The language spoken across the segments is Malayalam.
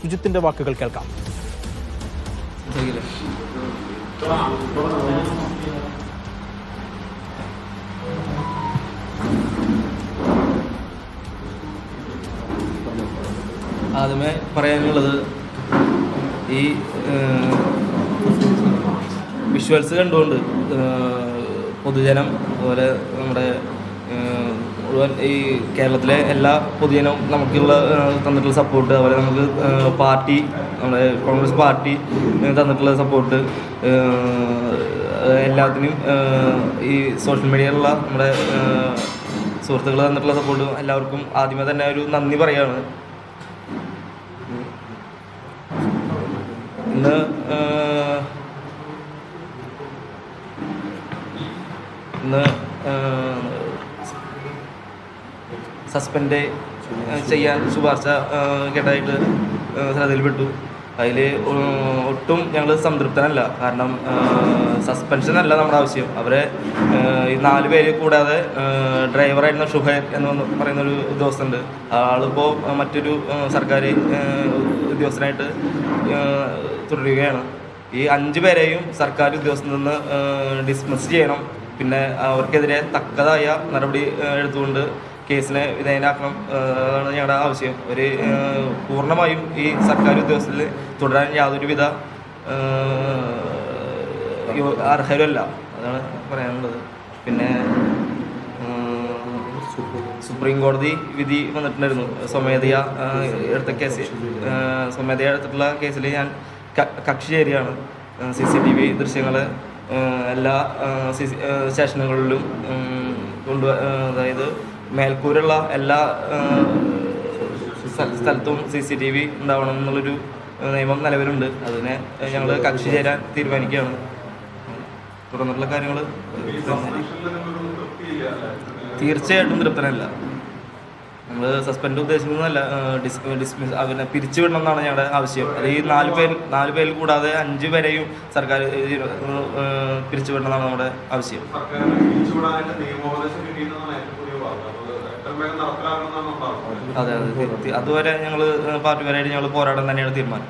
സുജിത്തിന്റെ വാക്കുകൾ കേൾക്കാം. ആദ്യമേ പറയാനുള്ളത്, ഈ വിഷ്വൽസ് കണ്ടുകൊണ്ട് പൊതുജനം, അതുപോലെ നമ്മുടെ മുഴുവൻ ഈ കേരളത്തിലെ എല്ലാ പൊതുജനവും നമുക്കുള്ള തന്നിട്ടുള്ള സപ്പോർട്ട്, അതുപോലെ നമുക്ക് പാർട്ടി, നമ്മുടെ കോൺഗ്രസ് പാർട്ടി തന്നിട്ടുള്ള സപ്പോർട്ട്, എല്ലാത്തിനും ഈ സോഷ്യൽ മീഡിയയിലുള്ള നമ്മുടെ സുഹൃത്തുക്കൾ തന്നിട്ടുള്ള സപ്പോർട്ട് എല്ലാവർക്കും ആദ്യമേ തന്നെ ഒരു നന്ദി പറയുകയാണ്. ഇന്ന് സസ്പെൻഡ് ചെയ്യാൻ ശുപാർശ കേട്ടതായിട്ട് ശ്രദ്ധയിൽപ്പെട്ടു. അതിൽ ഒട്ടും ഞങ്ങൾ സംതൃപ്തനല്ല. കാരണം സസ്പെൻഷനല്ല നമ്മുടെ ആവശ്യം. അവരെ ഈ 4 പേര് കൂടാതെ ഡ്രൈവറായിരുന്ന ഷുഹൈർ എന്ന് പറയുന്നൊരു ഉദ്യോഗസ്ഥനുണ്ട്. ആളിപ്പോൾ മറ്റൊരു സർക്കാർ ഉദ്യോഗസ്ഥനായിട്ട് തുടരുകയാണ്. ഈ 5 പേരെയും സർക്കാർ ഉദ്യോഗസ്ഥനിൽ നിന്ന് ഡിസ്മിസ് ചെയ്യണം. പിന്നെ അവർക്കെതിരെ തക്കതായ നടപടി എടുത്തുകൊണ്ട് കേസിനെ വിധേയനാക്കണം. അതാണ് ഞങ്ങളുടെ ആവശ്യം. ഒരു പൂർണ്ണമായും ഈ സർക്കാർ ഉദ്യോഗസ്ഥരിൽ തുടരാൻ യാതൊരുവിധ അർഹരല്ല. അതാണ് പറയാനുള്ളത്. പിന്നെ സുപ്രീം കോടതി വിധി വന്നിട്ടുണ്ടായിരുന്നു സ്വമേധയാ എടുത്തിട്ടുള്ള കേസിൽ ഞാൻ കക്ഷി ചേരുകയാണ്. CCTV ദൃശ്യങ്ങൾ എല്ലാ സ്റ്റേഷനുകളിലും അതായത് മേൽക്കൂരുള്ള എല്ലാ സ്ഥലത്തും CCTV ഉണ്ടാവണം എന്നുള്ളൊരു നിയമം നിലവിലുണ്ട്. അതിനെ ഞങ്ങൾ കക്ഷി ചേരാൻ തീരുമാനിക്കുകയാണ്. തുടർന്നുള്ള കാര്യങ്ങൾ തീർച്ചയായിട്ടും തൃപ്തനല്ല. നമ്മൾ സസ്പെൻഡ് ഉദ്ദേശിക്കുന്നതല്ല, ഡിസ്മിസ് അവനെ പിരിച്ചുവിടണം എന്നാണ് ഞങ്ങളുടെ ആവശ്യം. അത് ഈ 4 പേരിൽ കൂടാതെ 5 പേരെയും സർക്കാർ പിരിച്ചുവിടണം എന്നാണ് നമ്മുടെ ആവശ്യം. അതെ, അതുവരെ ഞങ്ങൾ പാർട്ടിപരമായിട്ട് ഞങ്ങൾ പോരാടാൻ തന്നെയാണ് തീരുമാനം.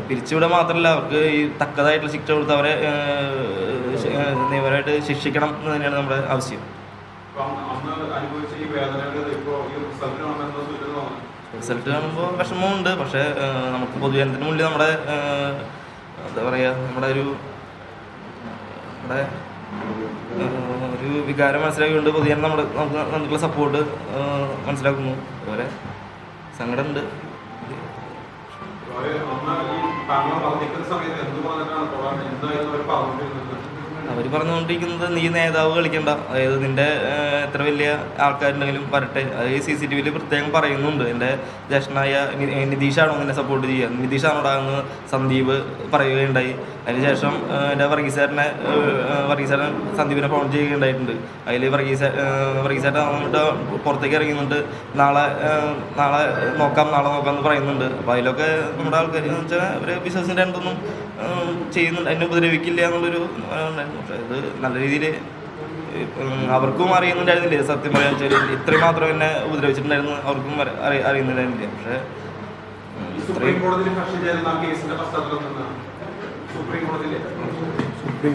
പിരിച്ചുവിടാൻ മാത്രമല്ല, അവർക്ക് ഈ തക്കതായിട്ടുള്ള ശിക്ഷ കൊടുത്ത് അവരെ നിയമപരമായിട്ട് ശിക്ഷിക്കണം എന്ന് തന്നെയാണ് നമ്മുടെ ആവശ്യം. റിസൾട്ട് കാണുമ്പോൾ വിഷമമുണ്ട്. പക്ഷേ നമുക്ക് പൊതുജനത്തിന് മുന്നിൽ നമ്മുടെ എന്താ പറയുക, നമ്മുടെ ഒരു വികാരം മനസ്സിലാക്കിക്കൊണ്ട് പൊതുജനം നമുക്ക് നമുക്കുള്ള സപ്പോർട്ട് മനസ്സിലാക്കുന്നു. അതുപോലെ സങ്കടമുണ്ട്. അവർ പറഞ്ഞുകൊണ്ടിരിക്കുന്നത്, നീ നേതാവ് കളിക്കണ്ട, അതായത് നിന്റെ എത്ര വലിയ ആൾക്കാരുണ്ടെങ്കിലും വരട്ടെ. അത് ഈ CCTVയിൽ പ്രത്യേകം പറയുന്നുണ്ട്. എൻ്റെ ജ്യേഷ്ഠനായ നിതീഷാണോ നിന്നെ സപ്പോർട്ട് ചെയ്യുക, നിതീഷാണോടാ എന്ന് സന്ദീപ് പറയുകയുണ്ടായി. അതിനുശേഷം എൻ്റെ വർഗീസേട്ടൻ സന്ദീപിനെ ഫോൺ ചെയ്യുകയുണ്ടായിട്ടുണ്ട്. അതിൽ വർഗീസേട്ടൻ അങ്ങോട്ട് പുറത്തേക്ക് ഇറങ്ങുന്നുണ്ട്. നാളെ നോക്കാം എന്ന് പറയുന്നുണ്ട്. അപ്പോൾ അതിലൊക്കെ നമ്മുടെ ആൾക്കാർ എന്ന് വെച്ചാൽ അവർ ബിസിനസ്സിൻ്റെ അടുത്തൊന്നും ചെയ്യുന്നുണ്ട്, എന്നെ ഉപദ്രവിക്കില്ല എന്നുള്ളൊരു. പക്ഷേ ഇത് നല്ല രീതിയിൽ അവർക്കും അറിയുന്നുണ്ടായിരുന്നില്ലേ. സത്യം പറയാൻ വെച്ചാൽ ഇത്രയും മാത്രം എന്നെ ഉപദ്രവിച്ചിട്ടുണ്ടായിരുന്നു അവർക്കും അറിയുന്നുണ്ടായിരുന്നില്ല. പക്ഷേ സുപ്രീം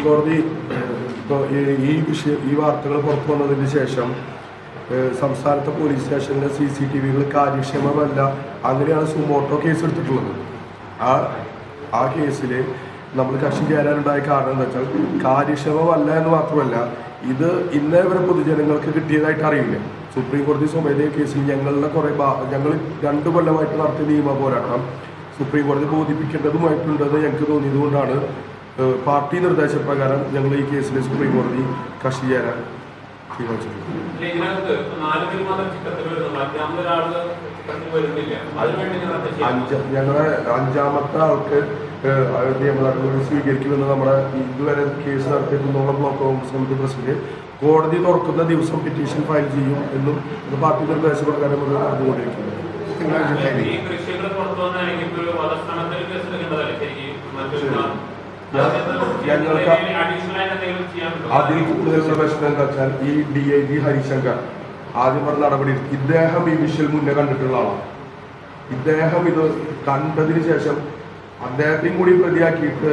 കോടതി ഇപ്പോൾ ഈ വാർത്തകൾ പുറത്തു വന്നതിന് ശേഷം സംസ്ഥാനത്തെ പോലീസ് സ്റ്റേഷനിലെ CCTVകൾ കാര്യക്ഷമമല്ല, അങ്ങനെയാണ് സുമോട്ടോ കേസ് എടുത്തിട്ടുള്ളത്. ആ കേസിൽ നമ്മൾ കക്ഷി ചേരാനുണ്ടായ കാരണം എന്താ വെച്ചാൽ കാര്യക്ഷമമല്ല എന്ന് മാത്രമല്ല, ഇത് ഇന്നേ വരെ പൊതുജനങ്ങൾക്ക് കിട്ടിയതായിട്ട് അറിയില്ല. സുപ്രീം കോടതി സ്വമേധയാ കേസിൽ ഞങ്ങൾ 2 കൊല്ലമായിട്ട് നടത്തിയ നിയമ പോരാട്ടം സുപ്രീം കോടതി ബോധിപ്പിക്കേണ്ടതുമായിട്ടുണ്ടെന്ന് ഞങ്ങൾക്ക് തോന്നിയതുകൊണ്ടാണ് പാർട്ടി നിർദ്ദേശപ്രകാരം ഞങ്ങൾ ഈ കേസിൽ സുപ്രീം കോടതി കക്ഷി ചേരാൻ തീരുമാനിച്ചിട്ടുണ്ട്. ഞങ്ങളെ 5ാമത്തെ ആൾക്ക് നിയമ നടപടി സ്വീകരിക്കുമെന്ന് നമ്മുടെ ഇതുവരെ കേസ് നടത്തിയിട്ടുള്ള ബ്ലോക്ക് കോൺഗ്രസ് കമ്മിറ്റി പ്രസിഡന്റ് കോടതി തുറക്കുന്ന ദിവസം പെറ്റീഷൻ ഫയൽ ചെയ്യും എന്നും പാർട്ടി നിർദ്ദേശപ്രകാരം അത് നടന്നുകൊണ്ടിരിക്കുന്നത്. ഞങ്ങൾക്ക് അതിൽ കൂടുതലുള്ള പ്രശ്നം എന്താ വെച്ചാൽ, ഈ DIG ഹരിശങ്കർ ആദ്യം പറഞ്ഞ നടപടി ഇദ്ദേഹം ഈ വിഷ്വൽ മുന്നേ കണ്ടിട്ടുള്ള ആളാണ്. ഇദ്ദേഹം ഇത് കണ്ടതിന് ശേഷം അദ്ദേഹത്തെയും കൂടി പ്രതിയാക്കിയിട്ട്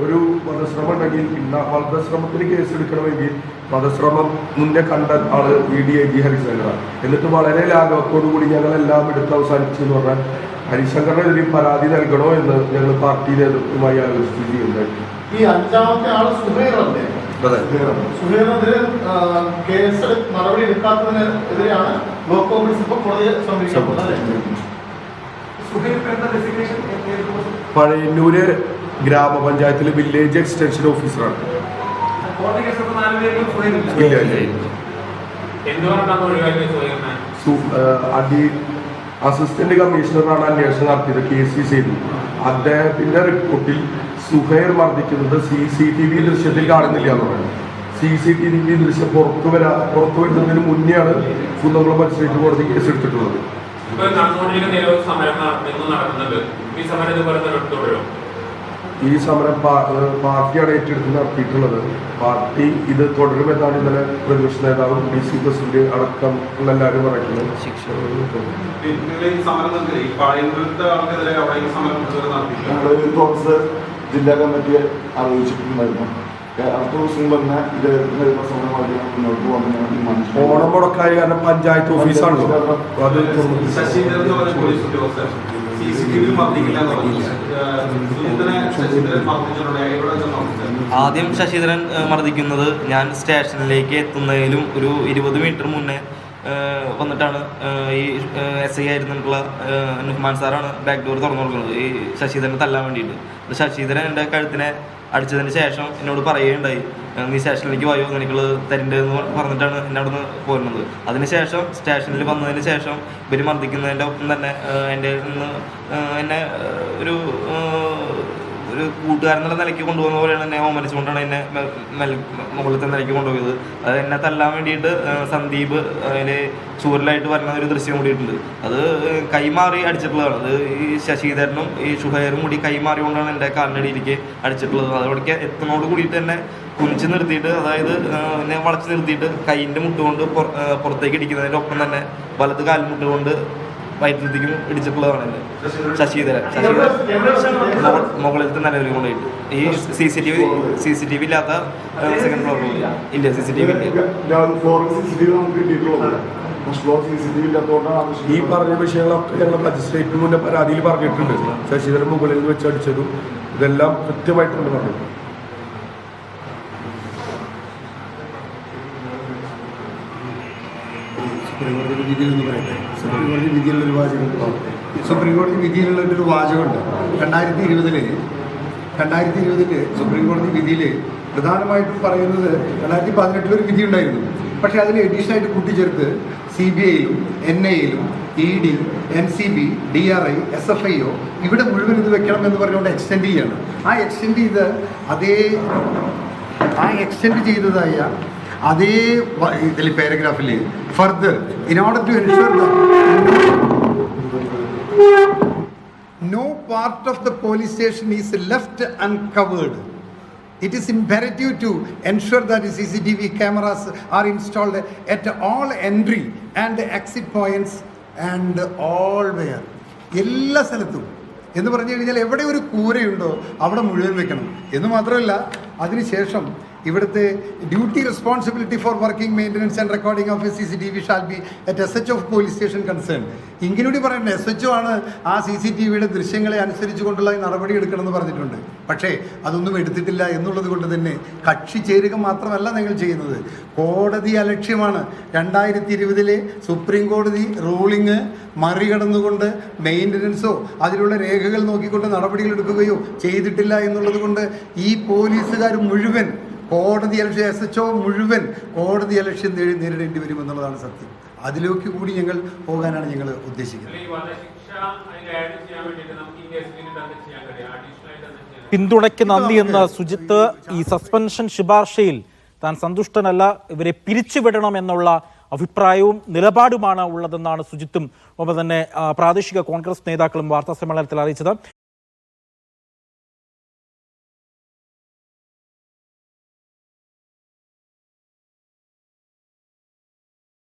ഒരു വധശ്രമം ഉണ്ടെങ്കിൽ പിന്നെ വധശ്രമത്തിന് കേസ് എടുക്കണമെങ്കിൽ വധശ്രമം മുന്നേ കണ്ട ആള് DIG ഹരിശങ്കറാണ്. എന്നിട്ട് വളരെ ലാഘവത്തോടു കൂടി ഞങ്ങളെല്ലാം എടുത്ത് അവസാനിച്ചു എന്ന് പറഞ്ഞാൽ ഹരിശങ്കറിനെതിരെ പരാതി നൽകണോ എന്ന് ഞങ്ങൾ പാർട്ടി നേതൃത്വമായി ആലോചിച്ച് ചെയ്യുന്നത്. ഈ അഞ്ചാമത്തെ ആള് സുഹൈറല്ലേ? സുഹൈറിനെതിരെ കേസ് നടപടി എടുക്കാത്തതിനെതിരെയാണ് ലോക്കൽ പോലീസ് ഇപ്പോൾ കോടതിയെ സമീപിക്കുന്നത്. പഴയന്നൂര് ഗ്രാമപഞ്ചായത്തിലെ വില്ലേജ് എക്സ്റ്റൻഷൻ ഓഫീസറാണ്. അസിസ്റ്റന്റ് കമ്മീഷണറാണ് അന്വേഷണം നടത്തിയത്. KC സേതു അദ്ദേഹത്തിന്റെ റിപ്പോർട്ടിൽ സുഹൈർ മർദ്ദിക്കുന്നത് CCTV ദൃശ്യത്തിൽ കാണുന്നില്ല എന്ന് പറയുന്നത്. CCTV ദൃശ്യം പുറത്തു വരുന്നതിന് മുന്നെയാണ് കുന്നംകുളം മജിസ്ട്രേറ്റ് കോടതി കേസ് എടുത്തിട്ടുള്ളത്. ഈ സമരം പാർട്ടിയാണ് ഏറ്റെടുത്ത് നടത്തിയിട്ടുള്ളത്. പാർട്ടി ഇത് തുടരുമെന്നാണ് ഇന്നലെ പ്രതിപക്ഷ നേതാവും DC പ്രസിഡന്റ് അടക്കം ഉള്ള എല്ലാവരും പറയുന്നത്. കോൺഗ്രസ് ജില്ലാ കമ്മിറ്റിയെ അറിയിച്ചിട്ടുണ്ടായിരുന്നു. അടുത്ത ദിവസം തന്നെ ഇത് മുന്നോട്ട് പോകുന്ന ഓണം മുടക്കായ കാരണം പഞ്ചായത്ത് ഓഫീസാണല്ലോ അത്. ആദ്യം ശശിധരൻ മർദ്ദിക്കുന്നത് ഞാൻ സ്റ്റേഷനിലേക്ക് എത്തുന്നതിലും ഒരു 20 മീറ്റർ മുന്നേ വന്നിട്ടാണ് ഈ SI ആയിരുന്നിട്ടുള്ള നുഹ്മാൻ സാറാണ് ബാക്ക് ഡോർ തുറന്നു കൊടുക്കുന്നത് ഈ ശശിധരനെ തല്ലാൻ വേണ്ടിയിട്ട്. ശശിധരൻ എൻ്റെ കഴുത്തിനെ അടിച്ചതിന് ശേഷം എന്നോട് പറയുകയുണ്ടായി, നീ സ്റ്റേഷനിലേക്ക് വായോ, നിനക്ക് തരണ്ടെന്ന് പറഞ്ഞിട്ടാണ് എന്നെ അവിടെ നിന്ന് പോരുന്നത്. അതിനുശേഷം സ്റ്റേഷനിൽ വന്നതിന് ശേഷം ഇവർ മർദ്ദിക്കുന്നതിൻ്റെ ഒപ്പം തന്നെ എൻ്റെ എന്നെ ഒരു കൂട്ടുകാരെന്നുള്ള നിലയ്ക്ക് കൊണ്ടുപോകുന്ന പോലെയാണ് എന്നെ ഓമനിച്ചുകൊണ്ടാണ് എന്നെ മുകളിലത്തെ നിലയ്ക്ക് കൊണ്ടുപോയത്. അത് എന്നെ തല്ലാൻ വേണ്ടിയിട്ട് സന്ദീപ് അതിൽ ചൂരലായിട്ട് വരുന്ന ഒരു ദൃശ്യം കൂടിയിട്ടുണ്ട്. അത് കൈമാറി അടിച്ചിട്ടുള്ളതാണ്. അത് ഈ ശശിധരനും ഈ ഷുഹൈറും കൂടി കൈമാറിക്കൊണ്ടാണ് എൻ്റെ കാലിനടിയിലേക്ക് അടിച്ചിട്ടുള്ളത്. അതോടൊക്കെ എത്തുന്നതോട് കൂടിയിട്ട് എന്നെ കുനിച്ച് നിർത്തിയിട്ട്, അതായത് എന്നെ വളച്ച് നിർത്തിയിട്ട് കൈയിൻ്റെ മുട്ടുകൊണ്ട് പുറത്തേക്ക് ഇടിക്കുന്നതിൻ്റെ ഒപ്പം തന്നെ വലത് കാൽമുട്ടുകൊണ്ട് വയറ്റിലേക്കും ഇടിച്ചിട്ടുള്ളതാണ് എന്നെ ശശിധരൻ മുകളിലത്തെ നിലവിൽ കൊണ്ടുപോയിട്ട്. ഈ CCTV ഇല്ലാത്ത സെക്കൻഡ് ഫ്ലോറിൽ ഇല്ല. CCTV ഈ പറഞ്ഞ വിഷയങ്ങളൊക്കെ ഞങ്ങൾ മജിസ്ട്രേറ്റിന് മുന്നേ പരാതിയിൽ പറഞ്ഞിട്ടുണ്ട്. ശശിധരൻ മുകളിൽ വെച്ച് അടിച്ചതും ഇതെല്ലാം കൃത്യമായിട്ടുണ്ട് പറഞ്ഞു. സുപ്രീംകോടതി വിധിയിലെന്ന് പറയട്ടെ. സുപ്രീംകോടതി വിധിയിലുള്ളൊരു വാചകമുണ്ട്. സുപ്രീംകോടതി വിധിയിലുള്ളൊരു വാചകമുണ്ട്. 2020 സുപ്രീംകോടതി വിധിയിൽ പ്രധാനമായിട്ടും പറയുന്നത് 2018 വിധി ഉണ്ടായിരുന്നു. പക്ഷേ അതിൽ എഡീഷണലായിട്ട് കൂട്ടിച്ചേർത്ത് CBIയിലും NIAയിലും ED, NCB, DRI, SFIO ഇവിടെ മുഴുവൻ ഇത് വെക്കണം എന്ന് പറഞ്ഞുകൊണ്ട് എക്സ്റ്റെൻഡ് ചെയ്യണം. ആ എക്സ്റ്റെൻഡ് ചെയ്തതായ അതേ ഇതിൽ പാരഗ്രാഫിൽ further in order to ensure no part of the police station is left uncovered. It is imperative to ensure that CCTV cameras are installed at all entry and exit points and all where. എല്ലാ സ്ഥലത്തും എന്ന് പറഞ്ഞു കഴിഞ്ഞാൽ എവിടെ ഒരു കൂരയുണ്ടോ അവിടെ മുഴുവൻ വെക്കണം എന്ന് മാത്രമല്ല, അതിനുശേഷം ഇവിടുത്തെ duty responsibility for working maintenance and recording of CCTV shall be at SHO of police station concern. ഇങ്ങനെയൂടി പറയുന്നത് SHO ആണ് ആ CCTVയുടെ ദൃശ്യങ്ങളെ അനുസരിച്ചുകൊണ്ടുള്ള നടപടി എടുക്കണമെന്ന് പറഞ്ഞിട്ടുണ്ട്. പക്ഷേ അതൊന്നും എടുത്തിട്ടില്ല എന്നുള്ളത് കൊണ്ട് തന്നെ കക്ഷി ചേരുക മാത്രമല്ല നിങ്ങൾ ചെയ്യുന്നത്, കോടതി അലക്ഷ്യമാണ്. 2020 സുപ്രീം കോടതി റൂളിങ് മറികടന്നുകൊണ്ട് മെയിൻ്റനൻസോ അതിലുള്ള രേഖകൾ നോക്കിക്കൊണ്ട് നടപടികൾ എടുക്കുകയോ ചെയ്തിട്ടില്ല എന്നുള്ളത് കൊണ്ട് ഈ പോലീസുകാർ മുഴുവൻ കോടതി അലക്ഷ്യം, SHO മുഴുവൻ കോടതി അലക്ഷ്യം നേരിടേണ്ടി വരുമെന്നുള്ളതാണ് സത്യം. അതിലേക്ക് കൂടി ഞങ്ങൾ പോകാനാണ് ഞങ്ങൾ ഉദ്ദേശിക്കുന്നത്. പിന്തുണയ്ക്ക് നന്ദി എന്ന സുജിത്ത് ഈ സസ്പെൻഷൻ ശുപാർശയിൽ താൻ സന്തുഷ്ടനല്ല, ഇവരെ പിരിച്ചുവിടണം എന്നുള്ള അഭിപ്രായവും നിലപാടുമാണ് ഉള്ളതെന്നാണ് സുജിത്തും ഒപ്പം തന്നെ പ്രാദേശിക കോൺഗ്രസ് നേതാക്കളും വാർത്താ സമ്മേളനത്തിൽ അറിയിച്ചത്.